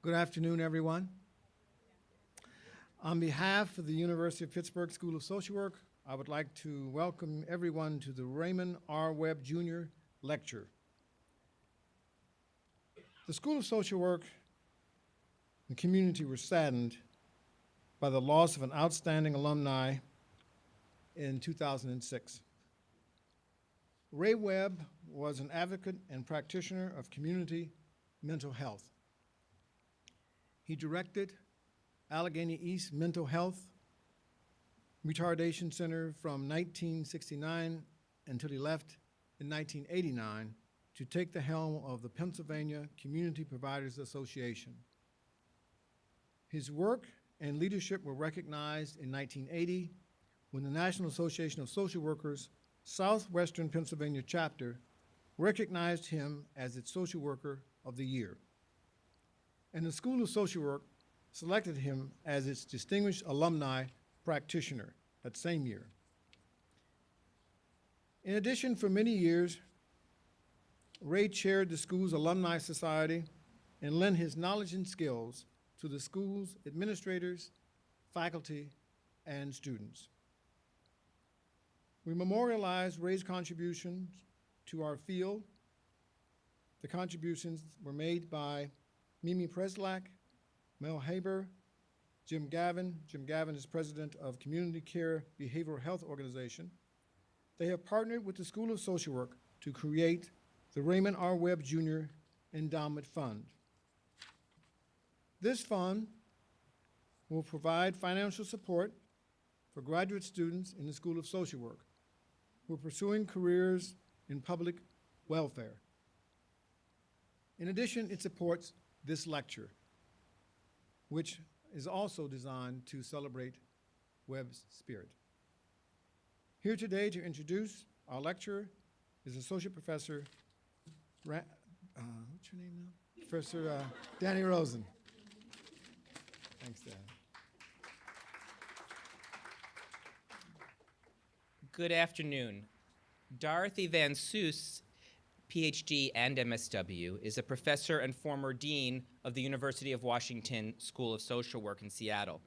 Good afternoon, everyone. On behalf of the University of Pittsburgh School of Social Work, I would like to welcome everyone to the Raymond R. Webb Jr. Lecture. The School of Social Work and community were saddened by the loss of an outstanding alumni in 2006. Ray Webb was an advocate and practitioner of community mental health. He directed Allegheny East Mental Health Retardation Center from 1969 until he left in 1989 to take the helm of the Pennsylvania Community Providers Association. His work and leadership were recognized in 1980 when the National Association of Social Workers Southwestern Pennsylvania chapter recognized him as its Social Worker of the Year. And the School of Social Work selected him as its Distinguished Alumni Practitioner that same year. In addition, for many years, Ray chaired the school's Alumni Society and lent his knowledge and skills to the school's administrators, faculty, and students. We memorialize Ray's contributions to our field. The contributions were made by Mimi Preslak, Mel Haber, Jim Gavin. Jim Gavin is president of Community Care Behavioral Health Organization. They have partnered with the School of Social Work to create the Raymond R. Webb Jr. Endowment Fund. This fund will provide financial support for graduate students in the School of Social Work who are pursuing careers in public welfare. In addition, it supports this lecture, which is also designed to celebrate Webb's spirit. Here today to introduce our lecturer is Associate Professor, what's your name now? Professor Danny Rosen. Thanks, Dan. Good afternoon. Dorothy Van Soest, PhD and MSW, is a professor and former dean of the University of Washington School of Social Work in Seattle,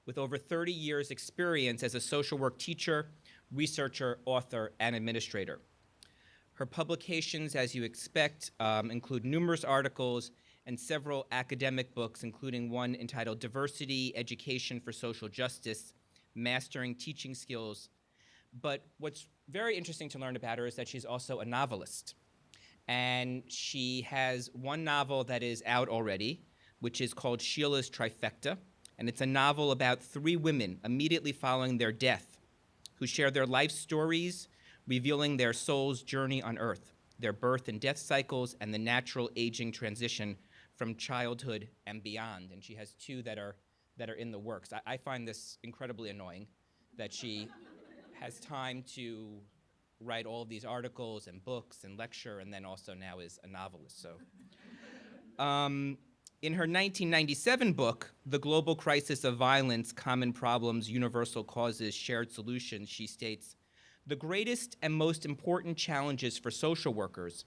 with over 30 years' experience as a social work teacher, researcher, author, and administrator. Her publications, as you expect, include numerous articles and several academic books, including one entitled Diversity, Education for Social Justice, Mastering Teaching Skills. But what's very interesting to learn about her is that she's also a novelist. And she has one novel that is out already, which is called Sheila's Trifecta. And it's a novel about three women immediately following their death who share their life stories, revealing their soul's journey on earth, their birth and death cycles, and the natural aging transition from childhood and beyond. And she has two that are in the works. I find this incredibly annoying, that she has time to write all of these articles and books and lecture, and then also now is a novelist. So, in her 1997 book, The Global Crisis of Violence, Common Problems, Universal Causes, Shared Solutions, she states, "The greatest and most important challenges for social workers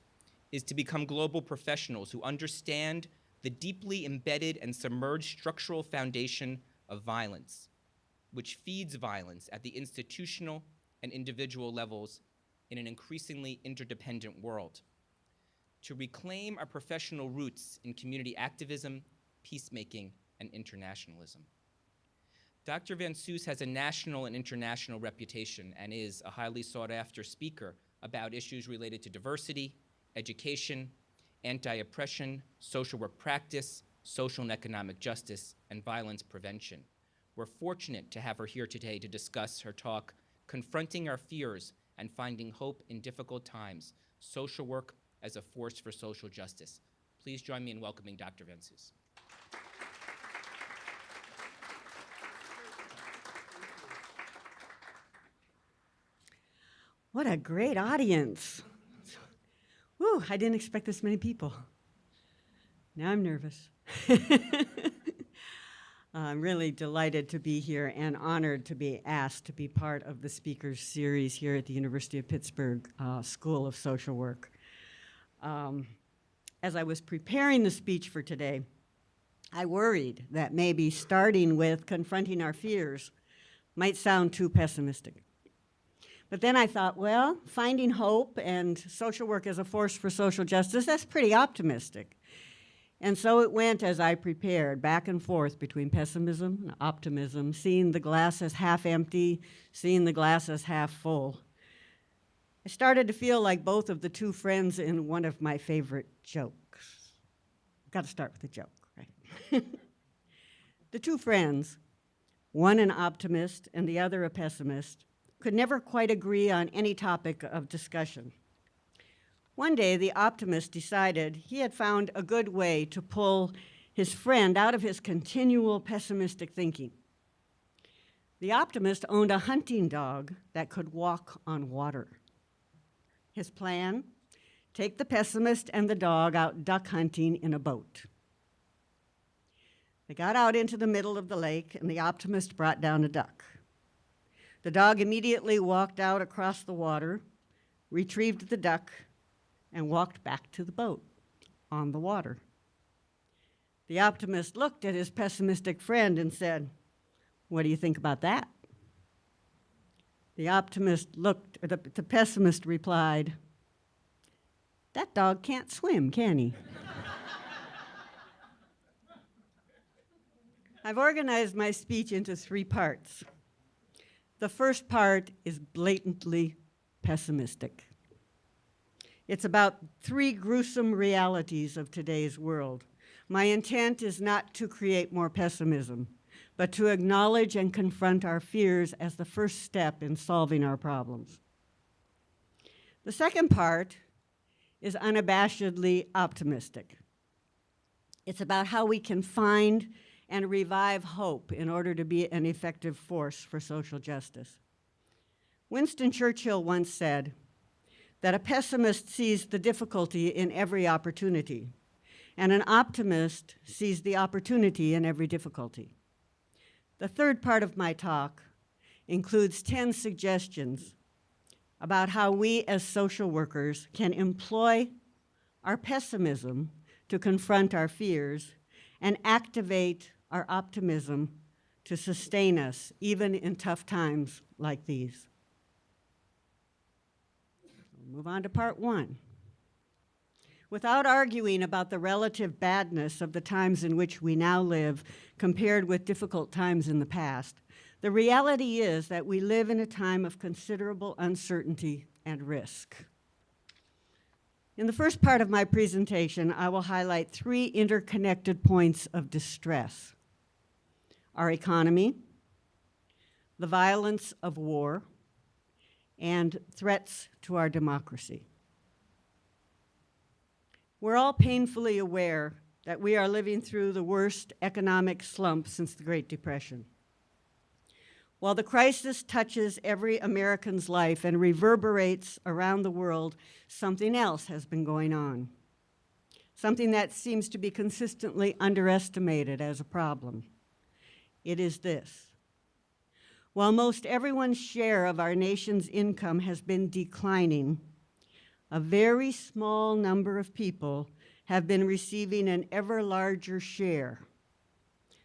is to become global professionals who understand the deeply embedded and submerged structural foundation of violence, which feeds violence at the institutional and individual levels in an increasingly interdependent world. To reclaim our professional roots in community activism, peacemaking, and internationalism." Dr. Van Soest has a national and international reputation and is a highly sought-after speaker about issues related to diversity, education, anti-oppression, social work practice, social and economic justice, and violence prevention. We're fortunate to have her here today to discuss her talk, Confronting Our Fears and Finding Hope in Difficult Times, Social Work as a Force for Social Justice. Please join me in welcoming Dr. Van Soest. What a great audience. Whew, I didn't expect this many people. Now I'm nervous. I'm really delighted to be here and honored to be asked to be part of the speakers series here at the University of Pittsburgh School of Social Work. As I was preparing the speech for today, I worried that maybe starting with confronting our fears might sound too pessimistic. But then I thought, well, finding hope and social work as a force for social justice, that's pretty optimistic. And so it went as I prepared, back and forth between pessimism and optimism, seeing the glass as half empty, seeing the glass as half full. I started to feel like both of the two friends in one of my favorite jokes. Got to start with a joke, right? The two friends, one an optimist and the other a pessimist, could never quite agree on any topic of discussion. One day, the optimist decided he had found a good way to pull his friend out of his continual pessimistic thinking. The optimist owned a hunting dog that could walk on water. His plan, take the pessimist and the dog out duck hunting in a boat. They got out into the middle of the lake, and the optimist brought down a duck. The dog immediately walked out across the water, retrieved the duck, and walked back to the boat on the water. The optimist looked at his pessimistic friend and said, "What do you think about that?" The pessimist replied, "That dog can't swim, can he?" I've organized my speech into 3 parts. The first part is blatantly pessimistic. It's about 3 gruesome realities of today's world. My intent is not to create more pessimism, but to acknowledge and confront our fears as the first step in solving our problems. The second part is unabashedly optimistic. It's about how we can find and revive hope in order to be an effective force for social justice. Winston Churchill once said that a pessimist sees the difficulty in every opportunity, and an optimist sees the opportunity in every difficulty. The third part of my talk includes 10 suggestions about how we as social workers can employ our pessimism to confront our fears and activate our optimism to sustain us, even in tough times like these. We'll move on to part 1. Without arguing about the relative badness of the times in which we now live compared with difficult times in the past, the reality is that we live in a time of considerable uncertainty and risk. In the first part of my presentation, I will highlight 3 interconnected points of distress: our economy, the violence of war, and threats to our democracy. We're all painfully aware that we are living through the worst economic slump since the Great Depression. While the crisis touches every American's life and reverberates around the world, something else has been going on, something that seems to be consistently underestimated as a problem. It is this: while most everyone's share of our nation's income has been declining, a very small number of people have been receiving an ever larger share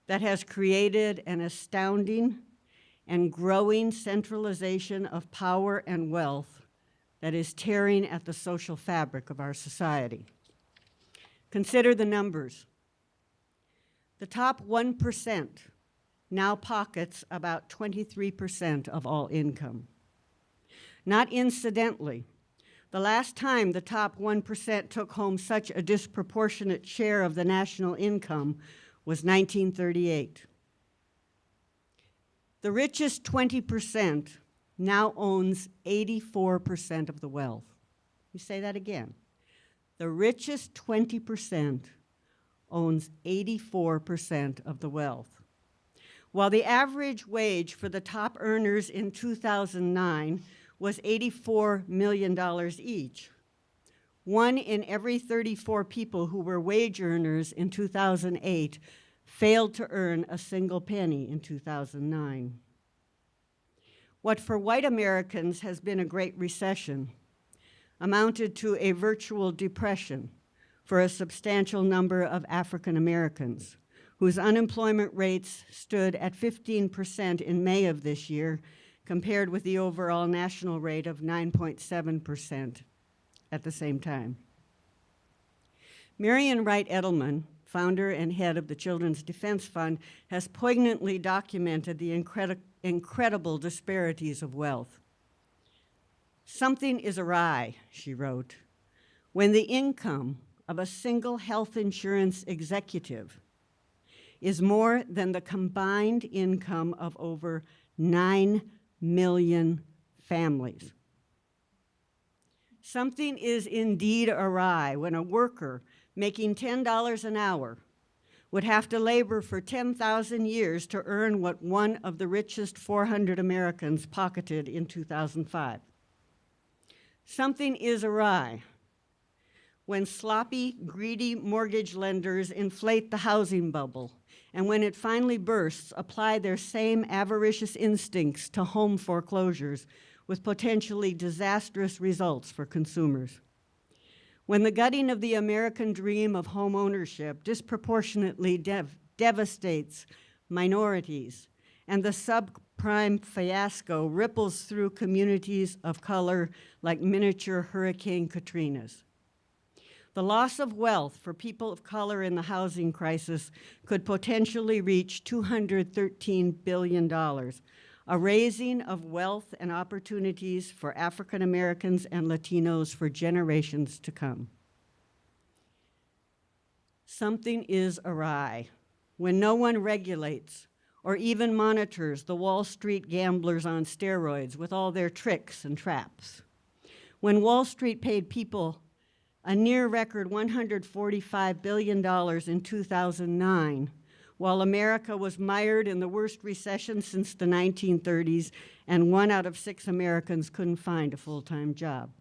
that has created an astounding and growing centralization of power and wealth that is tearing at the social fabric of our society. Consider the numbers. The top 1% now pockets about 23% of all income. Not incidentally, the last time the top 1% took home such a disproportionate share of the national income was 1938. The richest 20% now owns 84% of the wealth. You say that again. The richest 20% owns 84% of the wealth. While the average wage for the top earners in 2009 was $84 million each, 1 in every 34 people who were wage earners in 2008 failed to earn a single penny in 2009. What for white Americans has been a Great Recession amounted to a virtual depression for a substantial number of African Americans whose unemployment rates stood at 15% in May of this year, compared with the overall national rate of 9.7% at the same time. Marian Wright Edelman, founder and head of the Children's Defense Fund, has poignantly documented the incredible disparities of wealth. "Something is awry," she wrote, "when the income of a single health insurance executive is more than the combined income of over 9 million families. Something is indeed awry when a worker making $10 an hour would have to labor for 10,000 years to earn what one of the richest 400 Americans pocketed in 2005. Something is awry when sloppy, greedy mortgage lenders inflate the housing bubble, and when it finally bursts, apply their same avaricious instincts to home foreclosures with potentially disastrous results for consumers. When the gutting of the American dream of home ownership disproportionately devastates minorities, and the subprime fiasco ripples through communities of color like miniature Hurricane Katrinas. The loss of wealth for people of color in the housing crisis could potentially reach $213 billion, a raising of wealth and opportunities for African Americans and Latinos for generations to come. Something is awry when no one regulates or even monitors the Wall Street gamblers on steroids with all their tricks and traps. When Wall Street paid people a near record $145 billion in 2009, while America was mired in the worst recession since the 1930s, and 1 out of 6 Americans couldn't find a full-time job.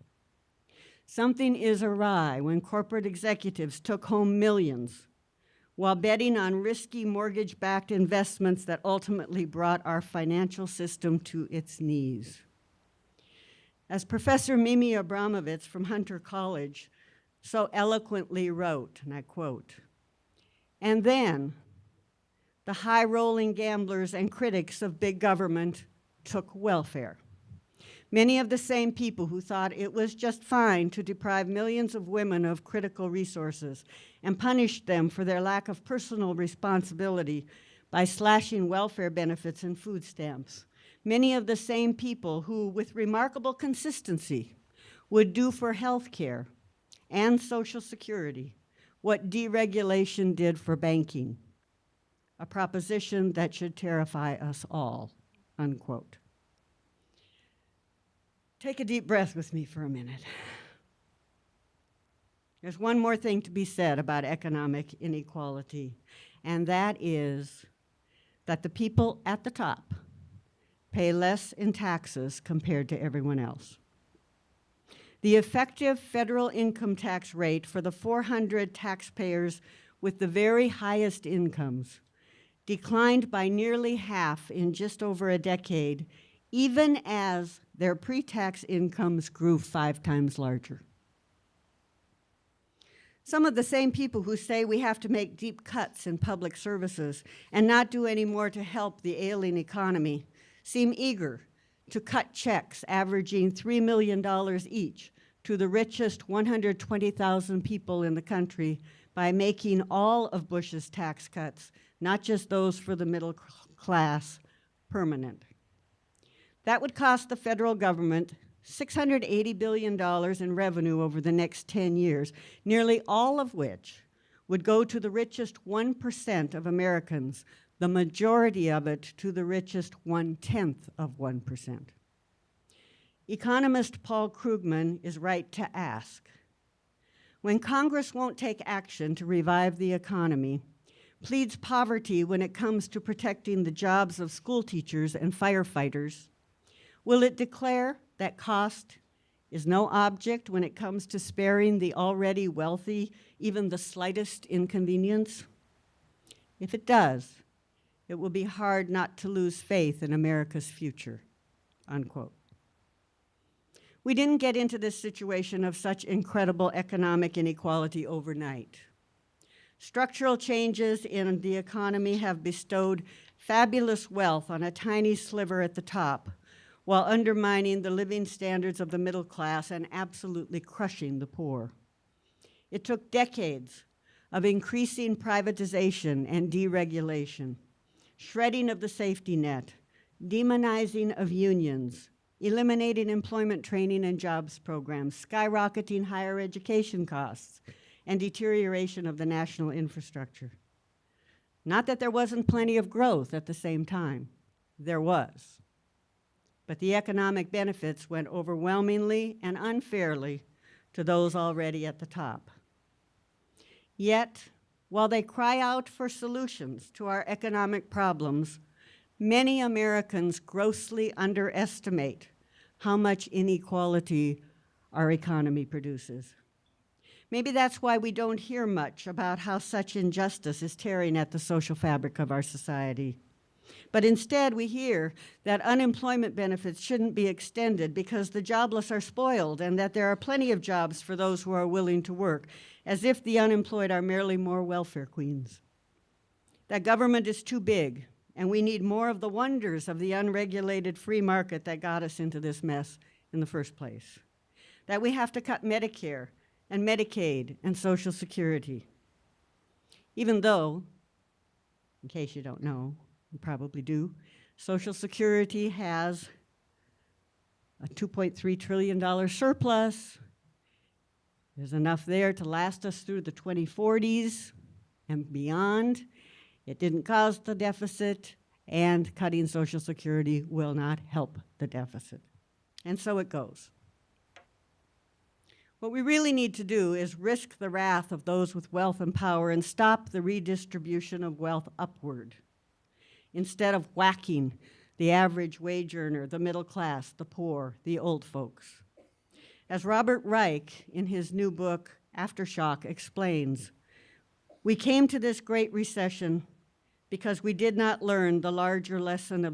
Something is awry when corporate executives took home millions while betting on risky mortgage-backed investments that ultimately brought our financial system to its knees. As Professor Mimi Abramovitz from Hunter College so eloquently wrote, and I quote, "And then the high-rolling gamblers and critics of big government took welfare. Many of the same people who thought it was just fine to deprive millions of women of critical resources and punished them for their lack of personal responsibility by slashing welfare benefits and food stamps. Many of the same people who, with remarkable consistency, would do for health care and Social Security what deregulation did for banking, a proposition that should terrify us all," unquote. Take a deep breath with me for a minute. There's one more thing to be said about economic inequality, and that is that the people at the top pay less in taxes compared to everyone else. The effective federal income tax rate for the 400 taxpayers with the very highest incomes declined by nearly half in just over a decade, even as their pre-tax incomes grew 5 times larger. Some of the same people who say we have to make deep cuts in public services and not do any more to help the ailing economy seem eager to cut checks averaging $3 million each to the richest 120,000 people in the country by making all of Bush's tax cuts, not just those for the middle class, permanent. That would cost the federal government $680 billion in revenue over the next 10 years, nearly all of which would go to the richest 1% of Americans, the majority of it to the richest 1/10 of 1%. Economist Paul Krugman is right to ask, when Congress won't take action to revive the economy, pleads poverty when it comes to protecting the jobs of school teachers and firefighters, will it declare that cost is no object when it comes to sparing the already wealthy even the slightest inconvenience? If it does, it will be hard not to lose faith in America's future," unquote. We didn't get into this situation of such incredible economic inequality overnight. Structural changes in the economy have bestowed fabulous wealth on a tiny sliver at the top, while undermining the living standards of the middle class and absolutely crushing the poor. It took decades of increasing privatization and deregulation, shredding of the safety net, demonizing of unions, eliminating employment training and jobs programs, skyrocketing higher education costs, and deterioration of the national infrastructure. Not that there wasn't plenty of growth at the same time. There was. But the economic benefits went overwhelmingly and unfairly to those already at the top. Yet, while they cry out for solutions to our economic problems, many Americans grossly underestimate how much inequality our economy produces. Maybe that's why we don't hear much about how such injustice is tearing at the social fabric of our society. But instead, we hear that unemployment benefits shouldn't be extended because the jobless are spoiled and that there are plenty of jobs for those who are willing to work, as if the unemployed are merely more welfare queens. That government is too big, and we need more of the wonders of the unregulated free market that got us into this mess in the first place. That we have to cut Medicare and Medicaid and Social Security. Even though, in case you don't know, you probably do, Social Security has a $2.3 trillion surplus. There's enough there to last us through the 2040s and beyond. It didn't cause the deficit, and cutting Social Security will not help the deficit. And so it goes. What we really need to do is risk the wrath of those with wealth and power and stop the redistribution of wealth upward, instead of whacking the average wage earner, the middle class, the poor, the old folks. As Robert Reich, in his new book, Aftershock, explains, we came to this great recession because we did not learn the larger lesson of